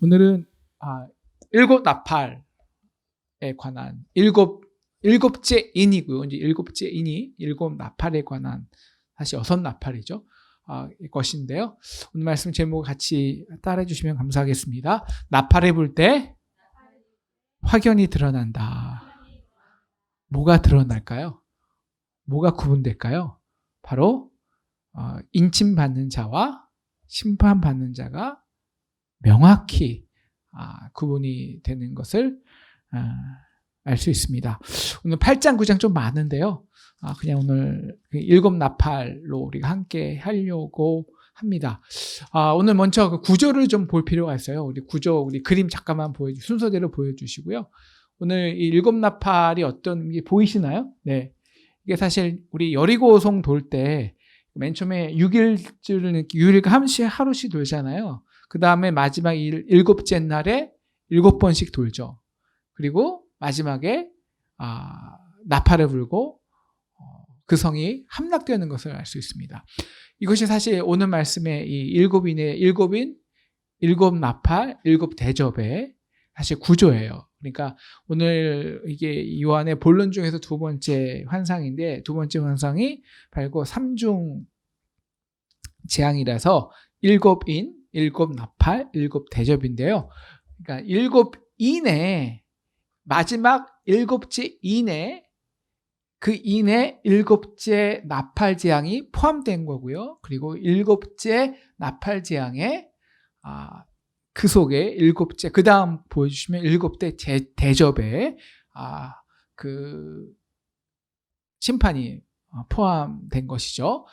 오늘은 일곱 나팔에 관한 일곱째 인이고요. 이제 일곱째 인이 일곱 나팔에 관한 사실 여섯 나팔이죠. 것인데요. 오늘 말씀 제목 같이 따라해 주시면 감사하겠습니다. 나팔을 불 때 확연히 드러난다. 뭐가 드러날까요? 뭐가 구분될까요? 바로 인침받는 자와 심판받는 자가 명확히 구분이 되는 것을 알 수 있습니다. 오늘 8장, 9장 좀 많은데요. 그냥 오늘 일곱 나팔로 우리가 함께 하려고 합니다. 오늘 먼저 그 구조를 좀 볼 필요가 있어요. 우리 그림 잠깐만 순서대로 보여주시고요. 오늘 이 일곱 나팔이 어떤 게 보이시나요? 네. 이게 사실 우리 여리고성 돌 때 맨 처음에 6일을 하루씩 돌잖아요. 그 다음에 마지막 일곱째 날에 7번씩 돌죠. 그리고 마지막에 나팔을 불고 그 성이 함락되는 것을 알 수 있습니다. 이것이 사실 오늘 말씀의 이 일곱 나팔, 일곱 대접의 사실 구조예요. 그러니까 오늘 이게 요한의 본론 중에서 두 번째 환상인데, 두 번째 환상이 바로 삼중 재앙이라서 일곱 인, 일곱 나팔, 일곱 대접인데요. 그러니까 일곱 인에 마지막 일곱째 인에 그 인에 일곱째 나팔 재앙이 포함된 거고요. 그리고 일곱째 나팔 재앙에 그 속에 일곱째, 그 다음 보여주시면 일곱째 대접에 그 심판이 포함된 것이죠.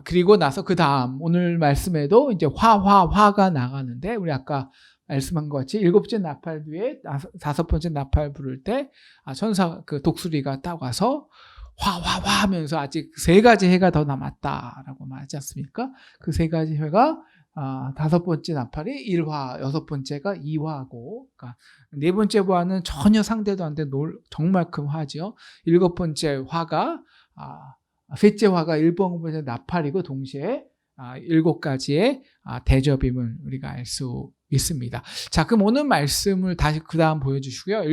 그리고 나서 그 다음 오늘 말씀에도 이제 화가 나가는데, 우리 아까 말씀한 것 같이 일곱째 나팔 뒤에 다섯 번째 나팔 부를 때 천사 그 독수리가 딱 와서 화 하면서 아직 세 가지 해가 더 남았다라고 말하지 않습니까? 그 세 가지 해가 다섯 번째 나팔이 1화, 여섯 번째가 2화고, 그러니까 네 번째 화는 전혀 상대도 안 되는 정말 큰 화죠. 일곱 번째 화가 셋째 화가 일곱 번째 나팔이고, 동시에 일곱 가지의 대접임을 우리가 알 수 있습니다. 자, 그럼 오늘 말씀을 다시 그 다음 보여주시고요.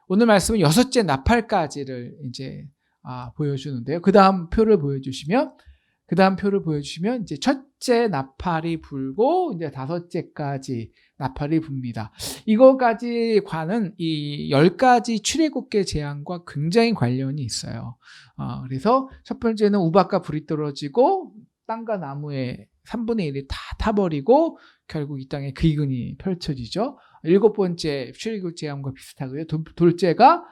오늘 말씀은 여섯째 나팔까지를 이제 보여주는데요. 그 다음 표를 보여주시면 이제 첫째 나팔이 불고 이제 다섯째까지 나팔이 붑니다. 이거까지 관은 이 10가지 출애굽계 재앙과 굉장히 관련이 있어요. 그래서 첫 번째는 우박과 불이 떨어지고 땅과 나무의 3분의 1이 다 타버리고 결국 이 땅에 기근이 펼쳐지죠. 일곱 번째 출애굽 재앙과 비슷하고요. 둘째가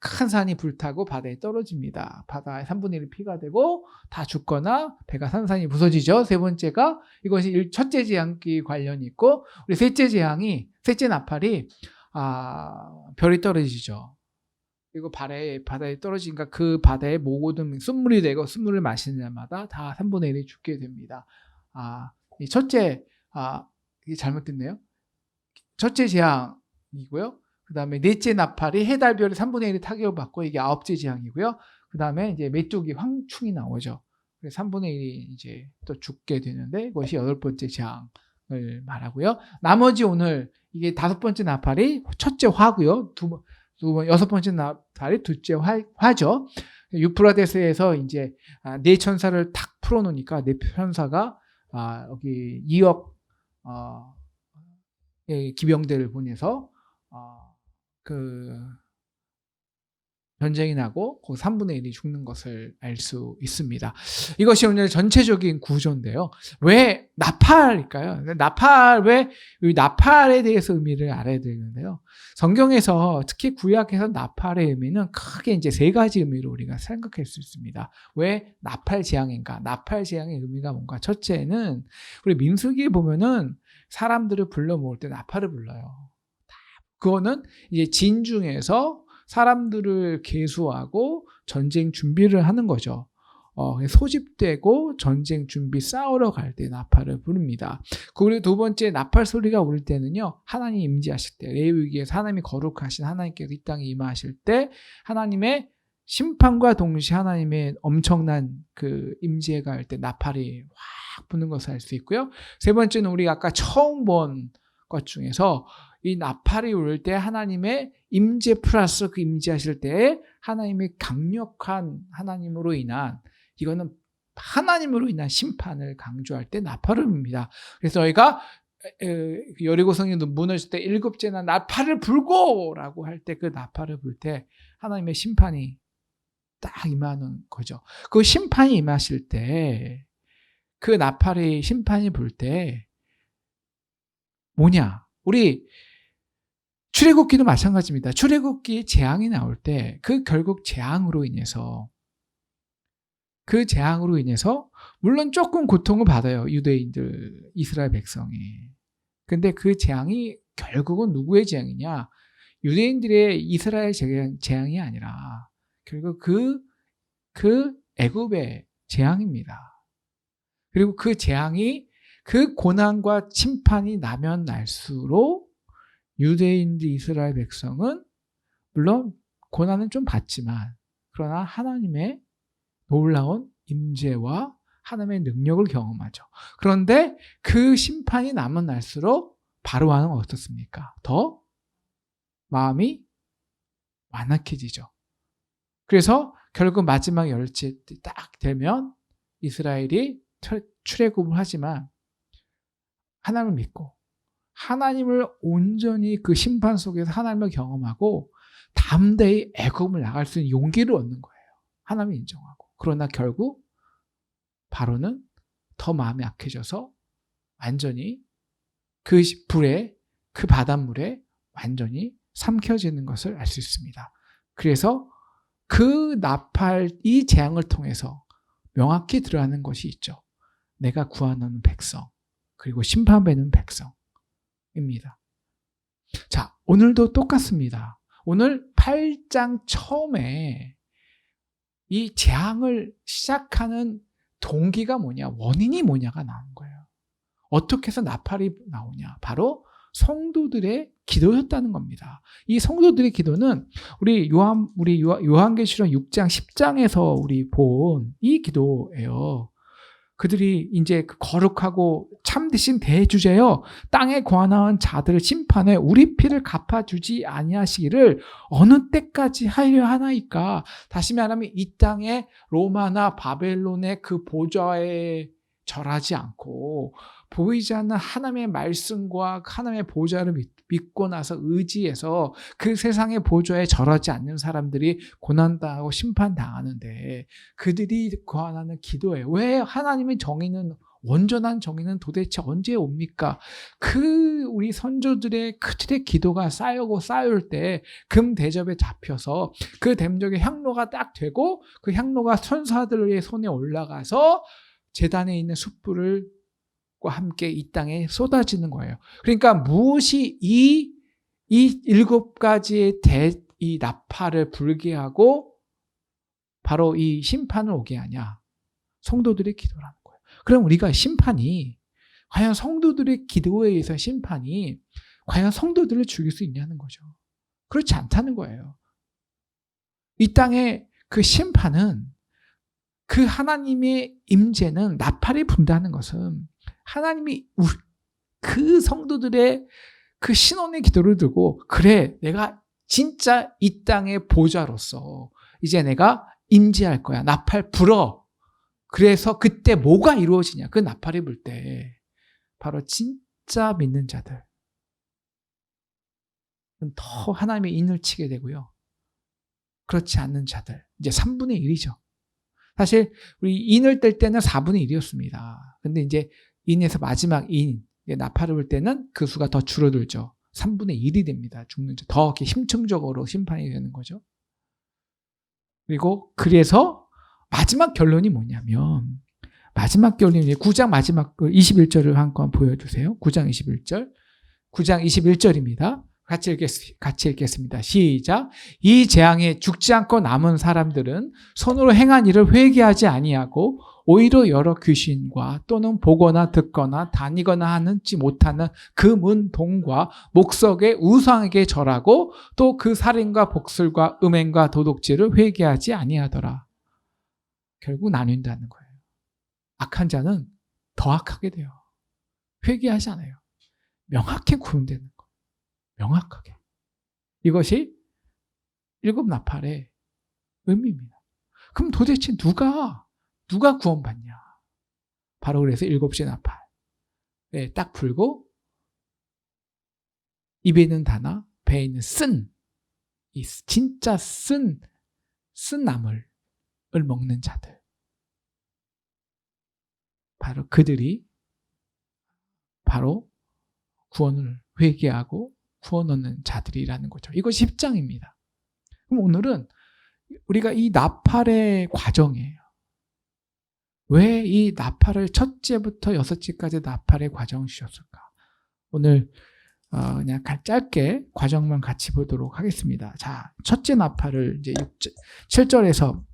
큰 산이 불타고 바다에 떨어집니다. 바다의 3분의 1이 피가 되고 다 죽거나 배가 산산이 부서지죠. 세 번째가 이것이 첫째 재앙기 관련이 있고, 우리 셋째 나팔이 별이 떨어지죠. 그리고 바다에 떨어지니까 그 바다에 모든 순물이 되고, 순물을 마시는 자마다 다 3분의 1이 죽게 됩니다. 이 첫째, 이게 잘못됐네요. 첫째 재앙이고요. 그 다음에 넷째 나팔이 해달별이 3분의 1이 타격을 받고, 이게 아홉째 재앙이고요. 그 다음에 이제 메뚜기 황충이 나오죠. 그래서 3분의 1이 이제 또 죽게 되는데, 이것이 여덟 번째 재앙을 말하고요. 나머지 오늘 이게 다섯 번째 나팔이 첫째 화고요. 여섯 번째 나팔이 둘째 화죠. 유프라데스에서 이제 네 천사를 탁 풀어놓으니까 네 천사가 여기 2억 기병대를 보내서 그 전쟁이 나고 그 3분의 1이 죽는 것을 알 수 있습니다. 이것이 오늘 전체적인 구조인데요. 왜 나팔일까요? 왜 이 나팔에 대해서 의미를 알아야 되는데요. 성경에서 특히 구약에서 나팔의 의미는 크게 이제 세 가지 의미로 우리가 생각할 수 있습니다. 왜 나팔 재앙인가? 나팔 재앙의 의미가 뭔가? 첫째는 우리 민수기에 보면은 사람들을 불러 모을 때 나팔을 불러요. 그거는 이제 진중에서 사람들을 계수하고 전쟁 준비를 하는 거죠. 소집되고 전쟁 준비 싸우러 갈 때 나팔을 부릅니다. 그리고 두 번째 나팔 소리가 울 때는요, 하나님 임재하실 때, 레위기에서 하나님이 거룩하신 하나님께서 이 땅에 임하실 때 하나님의 심판과 동시에 하나님의 엄청난 그 임재가 할 때 나팔이 확 부는 것을 알 수 있고요. 세 번째는 우리가 아까 처음 본 것 중에서 이 나팔이 울 때 하나님의 임재 플러스 그 임재하실 때 하나님의 강력한 하나님으로 인한, 이거는 하나님으로 인한 심판을 강조할 때 나팔을 붑니다. 그래서 저희가 여리고 성이 무너질 때 일곱째나 나팔을 불고 라고 할 때 그 나팔을 불 때 하나님의 심판이 딱 임하는 거죠. 그 심판이 임하실 때, 그 나팔이 심판이 불 때 뭐냐? 우리 출애굽기도 마찬가지입니다. 출애굽기 재앙이 나올 때 그 결국 재앙으로 인해서, 그 재앙으로 인해서 물론 조금 고통을 받아요. 유대인들, 이스라엘 백성이. 근데 그 재앙이 결국은 누구의 재앙이냐? 유대인들의 이스라엘 재앙이 아니라 결국 그 애굽의 재앙입니다. 그리고 그 재앙이, 그 고난과 심판이 나면 날수록 유대인들, 이스라엘 백성은 물론 고난은 좀 받지만, 그러나 하나님의 놀라운 임재와 하나님의 능력을 경험하죠. 그런데 그 심판이 남은 날수록 바로와는 어떻습니까? 더 마음이 완악해지죠. 그래서 결국 마지막 열째 딱 되면 이스라엘이 출애굽을 하지만 하나님을 믿고 하나님을 온전히 그 심판 속에서 하나님을 경험하고 담대히 애굽을 나갈 수 있는 용기를 얻는 거예요. 하나님을 인정하고. 그러나 결국 바로는 더 마음이 약해져서 완전히 그 불에, 그 바닷물에 완전히 삼켜지는 것을 알 수 있습니다. 그래서 그 나팔, 이 재앙을 통해서 명확히 드러나는 것이 있죠. 내가 구원하는 백성, 그리고 심판받는 백성입니다. 자, 오늘도 똑같습니다. 오늘 8장 처음에 이 재앙을 시작하는 동기가 뭐냐, 원인이 뭐냐가 나온 거예요. 어떻게 해서 나팔이 나오냐? 바로 성도들의 기도였다는 겁니다. 이 성도들의 기도는 우리 요한계시록 6장 10장에서 우리 본 이 기도예요. 그들이 이제 거룩하고 참되신 대주제여, 땅에 관한 자들을 심판해 우리 피를 갚아주지 아니하시기를 어느 때까지 하려 하나이까. 다시 말하면 이 땅에 로마나 바벨론의 그 보좌에 절하지 않고 보이지 않는 하나님의 말씀과 하나님의 보좌를 믿고 나서 의지해서 그 세상의 보좌에 절하지 않는 사람들이 고난당하고 심판당하는데, 그들이 구하는 기도예요. 왜 하나님의 정의는, 온전한 정의는 도대체 언제 옵니까? 그 우리 선조들의 그들의 기도가 쌓여올 때 금 대접에 잡혀서 그 대접의 향로가 딱 되고, 그 향로가 천사들의 손에 올라가서 제단에 있는 숯불을 과 함께 이 땅에 쏟아지는 거예요. 그러니까 무엇이 이 7가지의 이 나팔을 불게 하고 바로 이 심판을 오게 하냐? 성도들의 기도라는 거예요. 그럼 우리가 심판이, 과연 성도들의 기도에 의해서 심판이 과연 성도들을 죽일 수 있냐는 거죠. 그렇지 않다는 거예요. 이 땅의 그 심판은, 그 하나님의 임재는, 나팔이 분다는 것은 하나님이 그 성도들의 그 신원의 기도를 들고, 그래, 내가 진짜 이 땅의 보좌로서 이제 내가 임재할 거야. 나팔 불어. 그래서 그때 뭐가 이루어지냐? 그 나팔이 불 때 바로 진짜 믿는 자들은 더 하나님의 인을 치게 되고요. 그렇지 않는 자들, 이제 3분의 1이죠. 사실 우리 인을 뗄 때는 4분의 1이었습니다. 근데 이제 인에서 마지막 인, 나팔을 불 때는 그 수가 더 줄어들죠. 3분의 1이 됩니다. 죽는 자. 더 이렇게 심층적으로 심판이 되는 거죠. 그리고 그래서 마지막 결론이 뭐냐면, 마지막 결론이 9장 마지막 21절을 한번 보여주세요. 9장 21절. 9장 21절입니다. 같이 읽겠습니다. 시작. 이 재앙에 죽지 않고 남은 사람들은 손으로 행한 일을 회개하지 아니하고 오히려 여러 귀신과 또는 보거나 듣거나 다니거나 하는지 못하는 금은 동과 목석의 우상에게 절하고 또 그 살인과 복술과 음행과 도둑질을 회개하지 아니하더라. 결국 나뉜다는 거예요. 악한 자는 더 악하게 돼요. 회개하지 않아요. 명확히 구분되는 거예요. 명확하게. 이것이 일곱 나팔의 의미입니다. 그럼 도대체 누가 구원받냐? 바로 그래서 일곱째 나팔. 네, 딱 불고 입에 있는 다나 배에 있는 쓴, 이 진짜 쓴 나물을 먹는 자들. 바로 그들이 바로 구원을 회개하고 구원 얻는 자들이라는 거죠. 이것이 10장입니다. 그럼 오늘은 우리가 이 나팔의 과정이에요. 왜 이 나팔을 첫째부터 여섯째까지 나팔의 과정을 주셨을까? 오늘 그냥 짧게 과정만 같이 보도록 하겠습니다. 자, 첫째 나팔을 이제 7절에서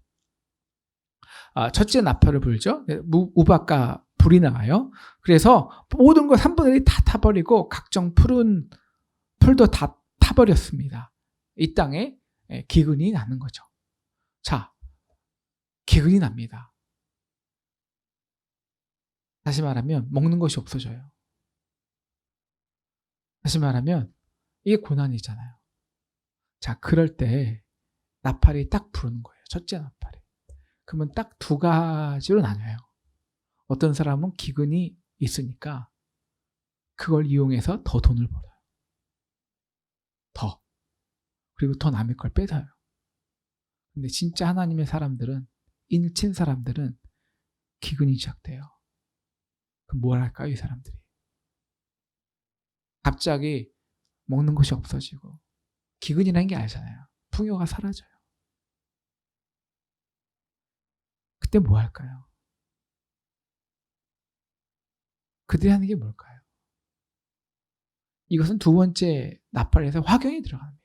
첫째 나팔을 불죠. 우박과 불이 나와요. 그래서 모든 것 3분의 1이 다 타버리고 각종 풀도 다 타버렸습니다. 이 땅에 기근이 나는 거죠. 자, 기근이 납니다. 다시 말하면 먹는 것이 없어져요. 다시 말하면 이게 고난이잖아요. 자, 그럴 때 나팔이 딱 부르는 거예요. 첫째 나팔이. 그러면 딱 두 가지로 나눠요. 어떤 사람은 기근이 있으니까 그걸 이용해서 더 돈을 벌어요. 더. 그리고 더 남의 걸 뺏어요. 근데 진짜 하나님의 사람들은, 인친 사람들은 기근이 시작돼요. 그럼 뭘 할까요, 이 사람들이? 갑자기 먹는 것이 없어지고 기근이라는 게 알잖아요. 풍요가 사라져요. 그때 뭐 할까요? 그들이 하는 게 뭘까요? 이것은 두 번째 나팔에서 화경이 들어갑니다.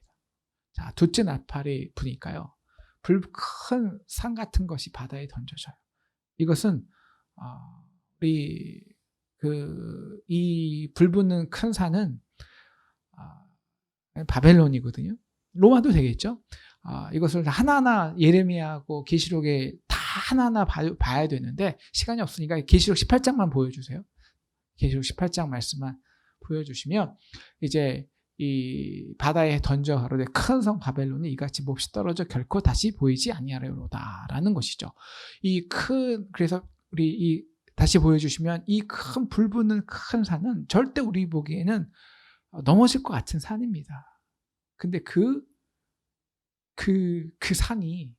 자, 둘째 나팔이 부니까요. 큰 산 같은 것이 바다에 던져져요. 이것은 이 불붙는 큰 산은 바벨론이거든요. 로마도 되겠죠. 이것을 하나하나 예레미야하고 계시록에 다 하나하나 봐야 되는데 시간이 없으니까 계시록 18장만 보여주세요. 계시록 18장 말씀만 보여주시면 이제 이 바다에 던져 가로되 큰 성 바벨론이 이같이 몹시 떨어져 결코 다시 보이지 아니하리로다라는 것이죠. 그래서 우리 다시 보여주시면 이 큰 불붙는 큰 산은 절대 우리 보기에는 넘어질 것 같은 산입니다. 근데 그 산이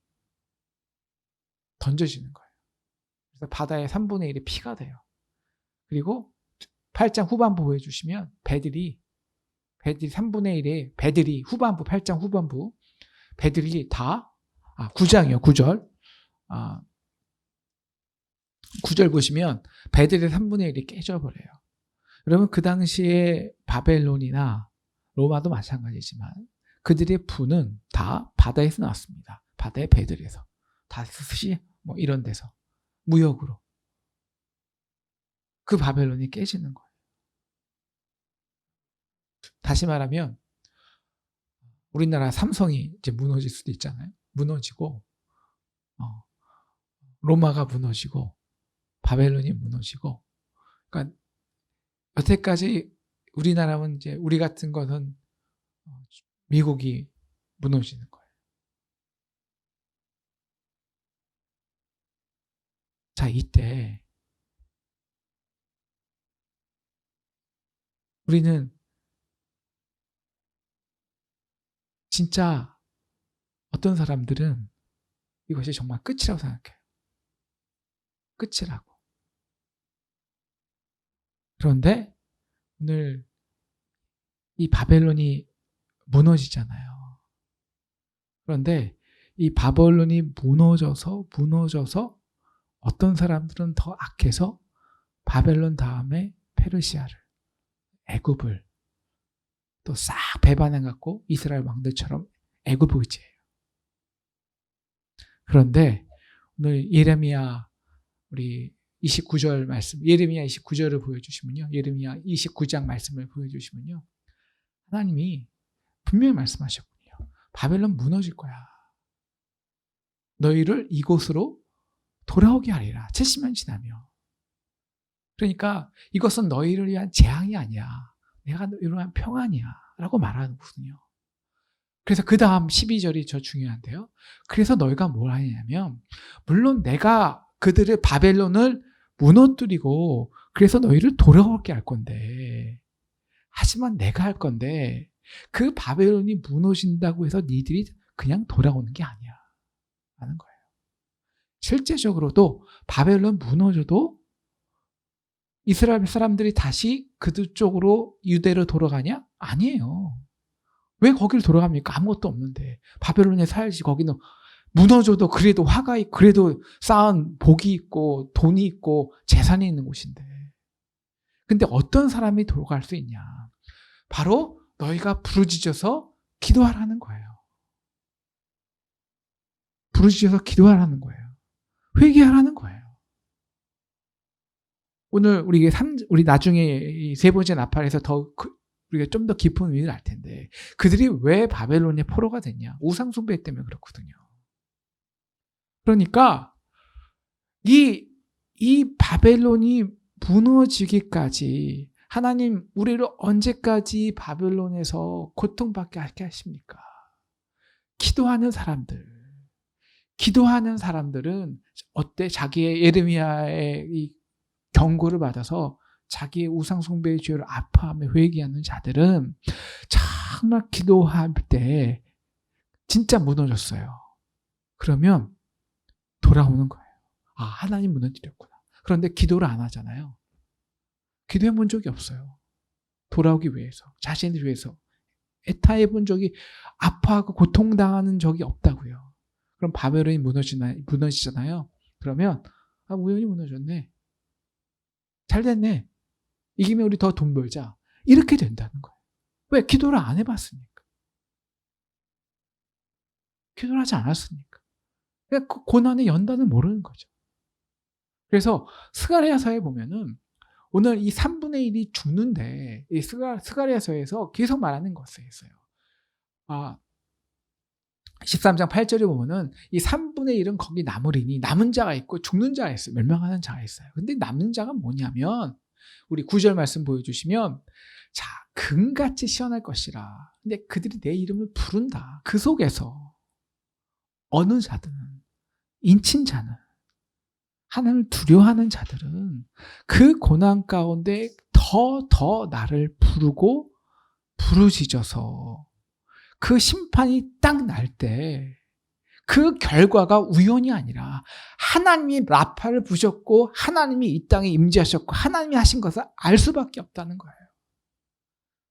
던져지는 거예요. 그래서 바다의 3분의 1이 피가 돼요. 그리고 8장 후반부 보여주시면 배들이 3분의 1의 배들이 후반부 8장 후반부 배들이 다 9장이요. 9절 9절 보시면 배들의 3분의 1이 깨져버려요. 여러분 그 당시에 바벨론이나 로마도 마찬가지지만 그들의 부는 다 바다에서 나왔습니다. 바다의 배들에서 다스시 뭐 이런 데서 무역으로 그 바벨론이 깨지는 거예요. 다시 말하면 우리나라 삼성이 이제 무너질 수도 있잖아요. 무너지고 로마가 무너지고 바벨론이 무너지고 그러니까 여태까지 우리나라는 이제 우리 같은 것은 미국이 무너지는 거예요. 자, 이때 우리는 진짜 어떤 사람들은 이것이 정말 끝이라고 생각해요. 끝이라고. 그런데 오늘 이 바벨론이 무너지잖아요. 그런데 이 바벨론이 무너져서 어떤 사람들은 더 악해서 바벨론 다음에 페르시아를, 애굽을 또 싹 배반해갖고 이스라엘 왕들처럼 애굽 의지해요. 그런데 오늘 예레미야 우리 29절 말씀, 예레미야 29절을 보여주시면요. 예레미야 29장 말씀을 보여주시면요. 하나님이 분명히 말씀하셨군요. 바벨론 무너질 거야. 너희를 이곳으로 돌아오게 하리라. 70년 지나며. 그러니까 이것은 너희를 위한 재앙이 아니야. 내가 너희를 위한 평안이야. 라고 말하는거든요. 그래서 그 다음 12절이 저 중요한데요. 그래서 너희가 뭘 하냐면, 물론 내가 그들의 바벨론을 무너뜨리고 그래서 너희를 돌아오게 할 건데, 하지만 내가 할 건데 그 바벨론이 무너진다고 해서 니들이 그냥 돌아오는 게 아니야 라는 거예요. 실제적으로도 바벨론 무너져도 이스라엘 사람들이 다시 그들 쪽으로 유대로 돌아가냐? 아니에요. 왜 거기를 돌아갑니까? 아무것도 없는데. 바벨론에 살지. 거기는 무너져도 그래도 화가 있고 그래도 쌓은 복이 있고 돈이 있고 재산이 있는 곳인데. 근데 어떤 사람이 돌아갈 수 있냐? 바로 너희가 부르짖어서 기도하라는 거예요. 부르짖어서 기도하라는 거예요. 회개하라는 거예요. 오늘 우리 나중에 이 세 번째 나팔에서 우리가 좀 더 깊은 의미를 알 텐데, 그들이 왜 바벨론의 포로가 됐냐? 우상숭배 때문에 그렇거든요. 그러니까 이 바벨론이 무너지기까지 하나님 우리를 언제까지 바벨론에서 고통받게 하게 하십니까? 기도하는 사람들은 어때? 자기의 예레미야의 이 경고를 받아서 자기의 우상숭배의 죄를 아파하며 회개하는 자들은 정말 기도할 때 진짜 무너졌어요. 그러면 돌아오는 거예요. 아, 하나님 무너뜨렸구나. 그런데 기도를 안 하잖아요. 기도해 본 적이 없어요. 돌아오기 위해서, 자신을 위해서 애타해 본 적이, 아파하고 고통당하는 적이 없다고요. 그럼 바벨론이 무너지잖아요. 그러면 우연히 무너졌네. 잘 됐네. 이기면 우리 더 돈 벌자. 이렇게 된다는 거예요. 왜? 기도를 안 해봤으니까. 기도를 하지 않았으니까. 그러니까 그 고난의 연단을 모르는 거죠. 그래서 스가랴서에 보면은 오늘 이 3분의 1이 죽는데, 이 스가랴서에서 계속 말하는 것이 있어요. 13장 8절에 보면은 이 3분의 1은 거기 남으리니, 남은 자가 있고 죽는 자가 있어요. 멸망하는 자가 있어요. 근데 남는 자가 뭐냐면, 우리 9절 말씀 보여주시면, 자, 금같이 시원할 것이라. 근데 그들이 내 이름을 부른다. 그 속에서 어느 자들은, 인친 자는, 하나님을 두려워하는 자들은 그 고난 가운데 더 나를 부르고 부르짖어서 그 심판이 딱 날 때 그 결과가 우연이 아니라 하나님이 나팔을 부셨고 하나님이 이 땅에 임재하셨고 하나님이 하신 것을 알 수밖에 없다는 거예요.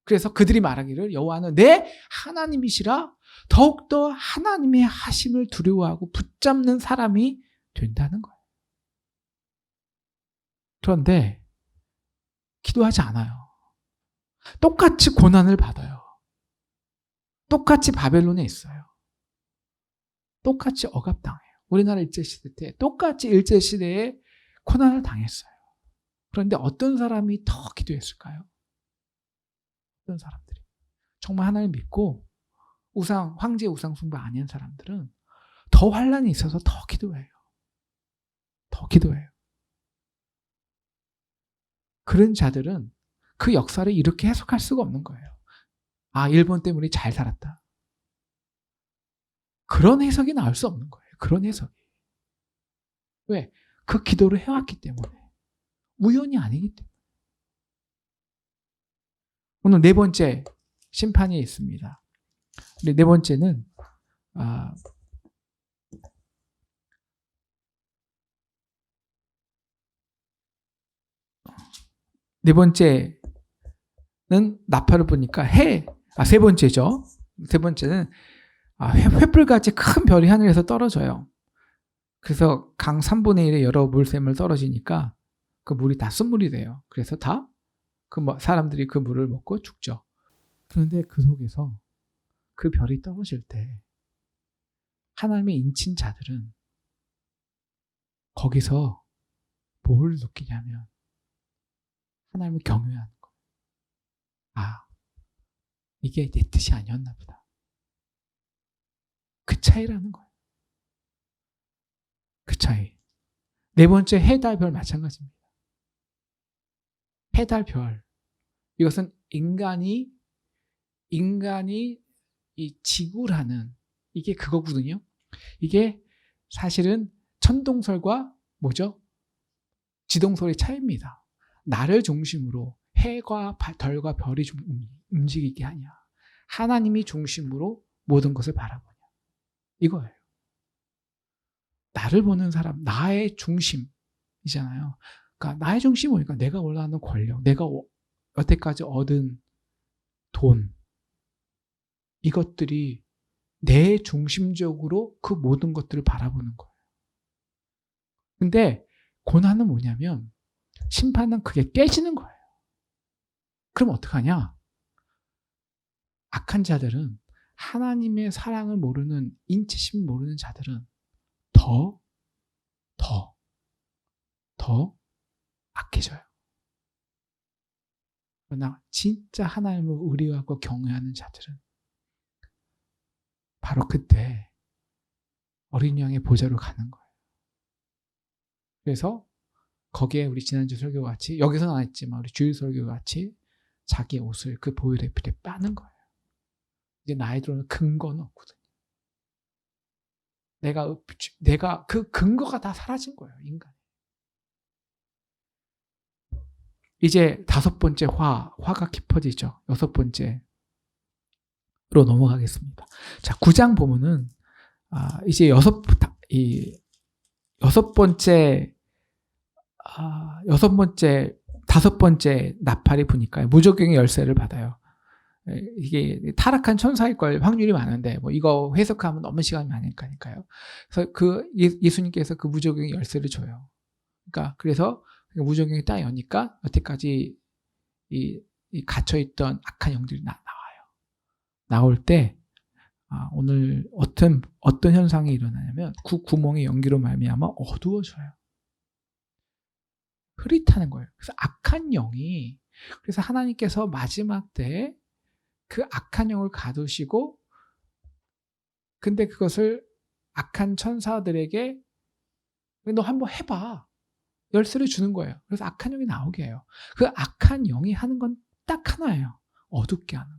그래서 그들이 말하기를 여호와는 내 하나님이시라, 더욱더 하나님의 하심을 두려워하고 붙잡는 사람이 된다는 거예요. 그런데 기도하지 않아요. 똑같이 고난을 받아요. 똑같이 바벨론에 있어요. 똑같이 억압당해요. 우리나라 일제시대 때 똑같이 일제시대에 고난을 당했어요. 그런데 어떤 사람이 더 기도했을까요? 어떤 사람들이 정말 하나님을 믿고 황제 우상 숭배 아닌 사람들은 더 환난이 있어서 더 기도해요. 더 기도해요. 그런 자들은 그 역사를 이렇게 해석할 수가 없는 거예요. 아, 일본 때문에 잘 살았다. 그런 해석이 나올 수 없는 거예요. 그런 해석이. 왜? 그 기도를 해왔기 때문에. 우연이 아니기 때문에. 오늘 네 번째 심판이 있습니다. 네 번째는 네 번째는 나팔을 보니까 세 번째죠. 세 번째는 횃불같이 큰 별이 하늘에서 떨어져요. 그래서 강 3분의 1의 여러 물샘을 떨어지니까 그 물이 다 쓴물이 돼요. 그래서 다 사람들이 그 물을 먹고 죽죠. 그런데 그 속에서 그 별이 떨어질 때 하나님의 인친 자들은 거기서 뭘 느끼냐면 하나님을 경외하는 거예요. 아, 이게 내 뜻이 아니었나 보다. 그 차이라는 거예요. 그 차이. 네 번째, 해, 달, 별 마찬가지입니다. 해, 달, 별. 이것은 인간이 이 지구라는 이게 그거거든요. 이게 사실은 천동설과 뭐죠? 지동설의 차이입니다. 나를 중심으로 해과 달과 별이 좀 움직이게 하냐. 하나님이 중심으로 모든 것을 바라보냐. 이거예요. 나를 보는 사람, 나의 중심이잖아요. 그러니까 나의 중심이 뭐니까 내가 원하는 권력, 내가 여태까지 얻은 돈, 이것들이 내 중심적으로 그 모든 것들을 바라보는 거예요. 근데 고난은 뭐냐면 심판은 그게 깨지는 거예요. 그럼 어떡하냐? 악한 자들은 하나님의 사랑을 모르는 인치심 모르는 자들은 더 악해져요. 그러나 진짜 하나님을 의뢰하고 경외하는 자들은 바로 그때 어린 양의 보좌로 가는 거예요. 그래서 거기에 우리 지난주 설교 같이 여기서는 안 했지만 우리 주일 설교 같이 자기 옷을 그 보혈의 피에 빠는 거예요. 이제 나이 들어는 근거는 없거든요. 내가 그 근거가 다 사라진 거예요, 인간. 이제 다섯 번째 화가 깊어지죠. 여섯 번째로 넘어가겠습니다. 자, 9장 보면은 이제 다섯 번째 나팔이 부니까 무적경의 열쇠를 받아요. 이게 타락한 천사일 걸 확률이 많은데 뭐 이거 해석하면 너무 시간이 많으니까요. 그래서 그 예수님께서 그 무적경의 열쇠를 줘요. 그러니까 그래서 무적경이 딱 여니까 여태까지 이 갇혀있던 악한 영들이 나와요. 나올 때 오늘 어떤 현상이 일어나냐면 그 구멍의 연기로 말미암아 어두워져요. 흐릿하는 거예요. 그래서 악한 영이 그래서 하나님께서 마지막 때에 그 악한 영을 가두시고 근데 그것을 악한 천사들에게 너 한번 해봐. 열쇠를 주는 거예요. 그래서 악한 영이 나오게 해요. 그 악한 영이 하는 건 딱 하나예요. 어둡게 하는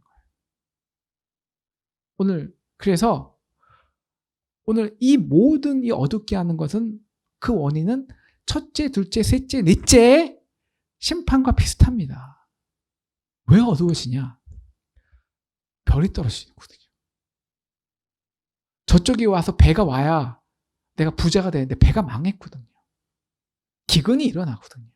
거예요. 그래서 오늘 이 모든 이 어둡게 하는 것은 그 원인은 첫째, 둘째, 셋째, 넷째 심판과 비슷합니다. 왜 어두워지냐? 별이 떨어지거든요. 저쪽이 와서 배가 와야 내가 부자가 되는데 배가 망했거든요. 기근이 일어나거든요.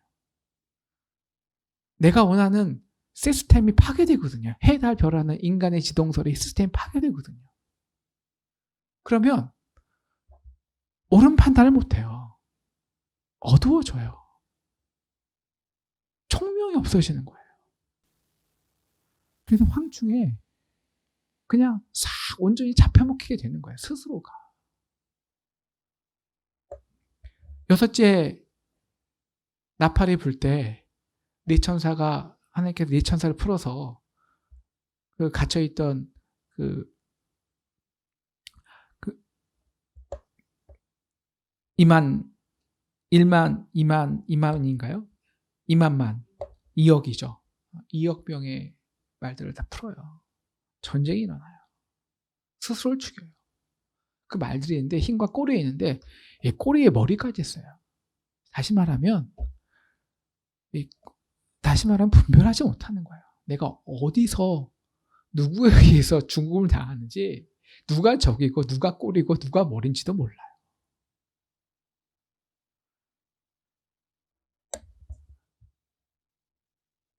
내가 원하는 시스템이 파괴되거든요. 해, 달, 별하는 인간의 지동설의 시스템이 파괴되거든요. 그러면 옳은 판단을 못해요. 어두워져요. 총명이 없어지는 거예요. 그래서 황충에 그냥 싹 온전히 잡혀먹히게 되는 거예요. 스스로가. 여섯째 나팔이 불 때 네 천사가 하나님께서 네 천사를 풀어서 그 갇혀있던 그 2만인가요? 2억이죠. 2억 병의 말들을 다 풀어요. 전쟁이 일어나요. 스스로를 죽여요. 그 말들이 있는데 흰과 꼬리에 있는데 꼬리에 머리까지 있어요. 다시 말하면 분별하지 못하는 거예요. 내가 어디서 누구에 의해서 죽음을 당하는지 누가 적이고 누가 꼬리고 누가 머리인지도 몰라요.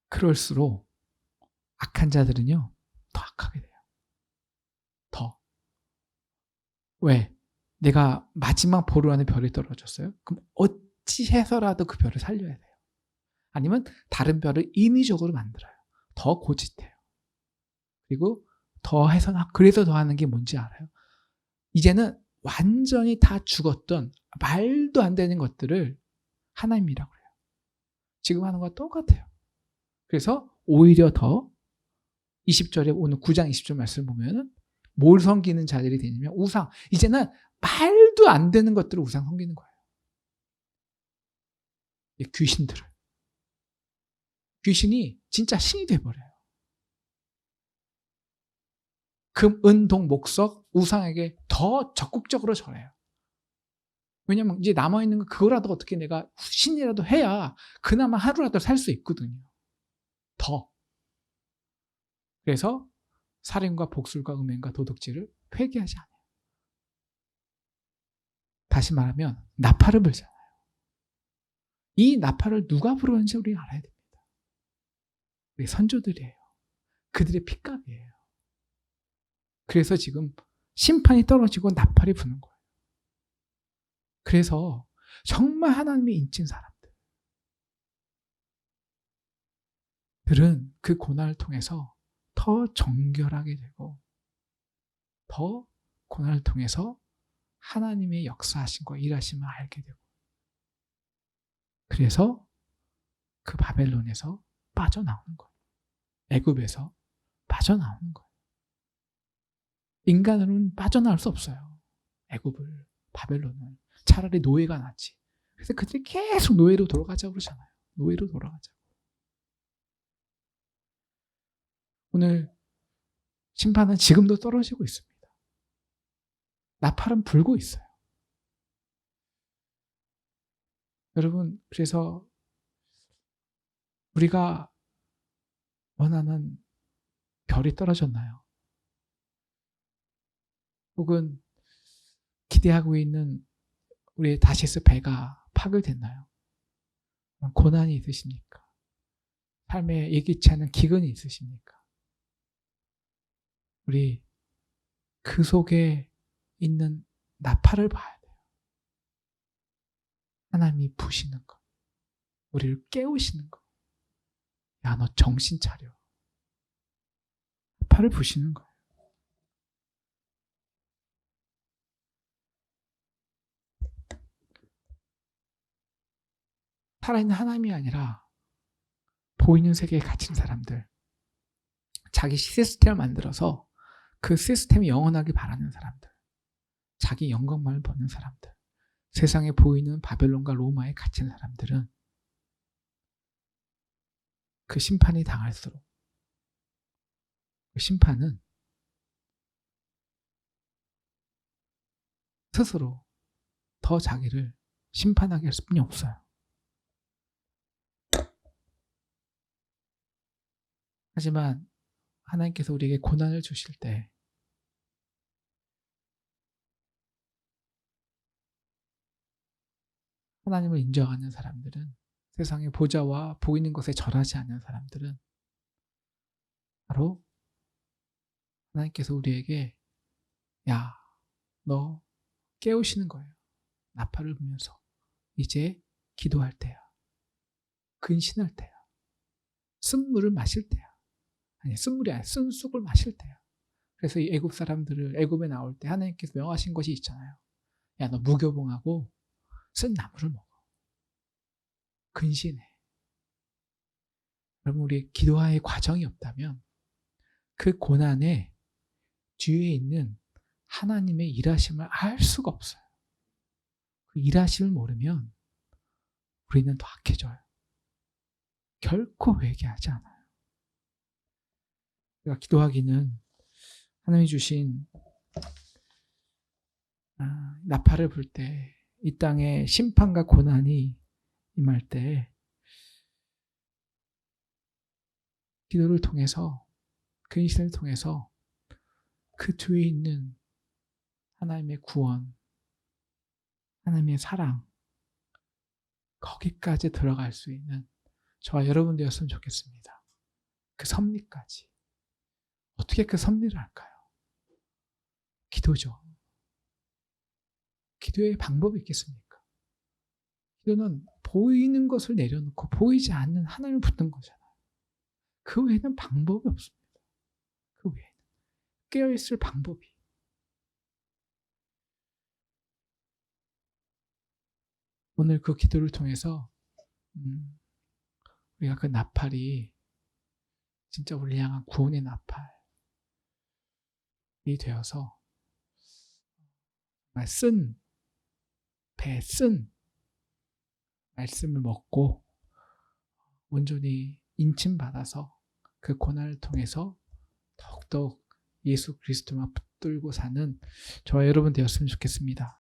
그럴수록 악한 자들은요 더 악하게 돼요. 더. 왜? 내가 마지막 보루 안에 별이 떨어졌어요? 그럼 어찌해서라도 그 별을 살려야 돼요. 아니면 다른 별을 인위적으로 만들어요. 더 고짓해요. 그리고 더 해서 그래서 더 하는 게 뭔지 알아요? 이제는 완전히 다 죽었던 말도 안 되는 것들을 하나님이라고 해요. 지금 하는 거와 똑같아요. 그래서 오히려 더 20절에 오늘 9장 20절 말씀을 보면은 뭘 섬기는 자들이 되냐면 우상. 이제는 말도 안 되는 것들을 우상 섬기는 거예요. 귀신들을. 귀신이 진짜 신이 돼버려요. 금, 은, 동, 목석, 우상에게 더 적극적으로 절해요. 왜냐면 이제 남아있는 거 그거라도 어떻게 내가 신이라도 해야 그나마 하루라도 살 수 있거든요. 더. 그래서 살인과 복술과 음행과 도둑질을 회개하지 않아요. 다시 말하면 나팔을 불잖아요. 이 나팔을 누가 부르는지 우리가 알아야 됩니다. 우리 선조들이에요. 그들의 핏값이에요. 그래서 지금 심판이 떨어지고 나팔이 부는 거예요. 그래서 정말 하나님의 인친 사람들은 그 고난을 통해서 더 정결하게 되고 더 고난을 통해서 하나님의 역사하심과 일하심을 알게 되고 그래서 그 바벨론에서 빠져나오는 거예요. 애굽에서 빠져나오는 거예요. 인간으로는 빠져나올 수 없어요. 애굽을, 바벨론을. 차라리 노예가 낫지. 그래서 그들이 계속 노예로 돌아가자고 그러잖아요. 노예로 돌아가자. 오늘 심판은 지금도 떨어지고 있습니다. 나팔은 불고 있어요. 여러분, 그래서 우리가 원하는 별이 떨어졌나요? 혹은 기대하고 있는 우리의 다시스 배가 파괴됐나요? 고난이 있으십니까? 삶에 예기치 않은 기근이 있으십니까? 우리 그 속에 있는 나팔을 봐야 돼요. 하나님이 부시는 것, 우리를 깨우시는 것. 야, 너 정신 차려. 나팔을 부시는 거예요. 살아있는 하나님이 아니라 보이는 세계에 갇힌 사람들, 자기 시스템을 만들어서 그 시스템이 영원하길 바라는 사람들, 자기 영광만을 보는 사람들, 세상에 보이는 바벨론과 로마에 갇힌 사람들은 그 심판이 당할수록 그 심판은 스스로 더 자기를 심판하게 할 수뿐이 없어요. 하지만 하나님께서 우리에게 고난을 주실 때 하나님을 인정하는 사람들은 세상의 보좌와 보이는 것에 절하지 않는 사람들은 바로 하나님께서 우리에게 야, 너 깨우시는 거예요. 나팔을 불면서 이제 기도할 때야. 근신할 때야. 쓴물을 마실 때야. 아니, 쓴물이 아니라 쓴 쑥을 마실 때야. 그래서 이 애굽 사람들을 애굽에 나올 때 하나님께서 명하신 것이 있잖아요. 야, 너 무교봉하고 쓴 나물을 먹어. 근신해. 여러분, 우리 기도의 과정이 없다면 그 고난에 뒤에 있는 하나님의 일하심을 알 수가 없어요. 그 일하심을 모르면 우리는 더 악해져요. 결코 회개하지 않아요. 우리가 기도하기는 하나님이 주신 나팔을 불 때, 이 땅에 심판과 고난이 임할 때 기도를 통해서, 근신을 통해서 그 뒤에 있는 하나님의 구원, 하나님의 사랑, 거기까지 들어갈 수 있는 저와 여러분 되었으면 좋겠습니다. 그 섭리까지. 어떻게 그 섭리를 할까요? 기도죠. 기도의 방법이 있겠습니까? 기도는 보이는 것을 내려놓고 보이지 않는 하나님을 붙든 거잖아요. 그 외에는 방법이 없습니다. 그 외에는. 깨어있을 방법이. 오늘 그 기도를 통해서 우리가 그 나팔이 진짜 우리를 향한 구원의 나팔이 되어서 정말 쓴 말씀을 먹고 온전히 인침받아서 그 고난을 통해서 더욱더욱 예수 그리스도만 붙들고 사는 저와 여러분 되었으면 좋겠습니다.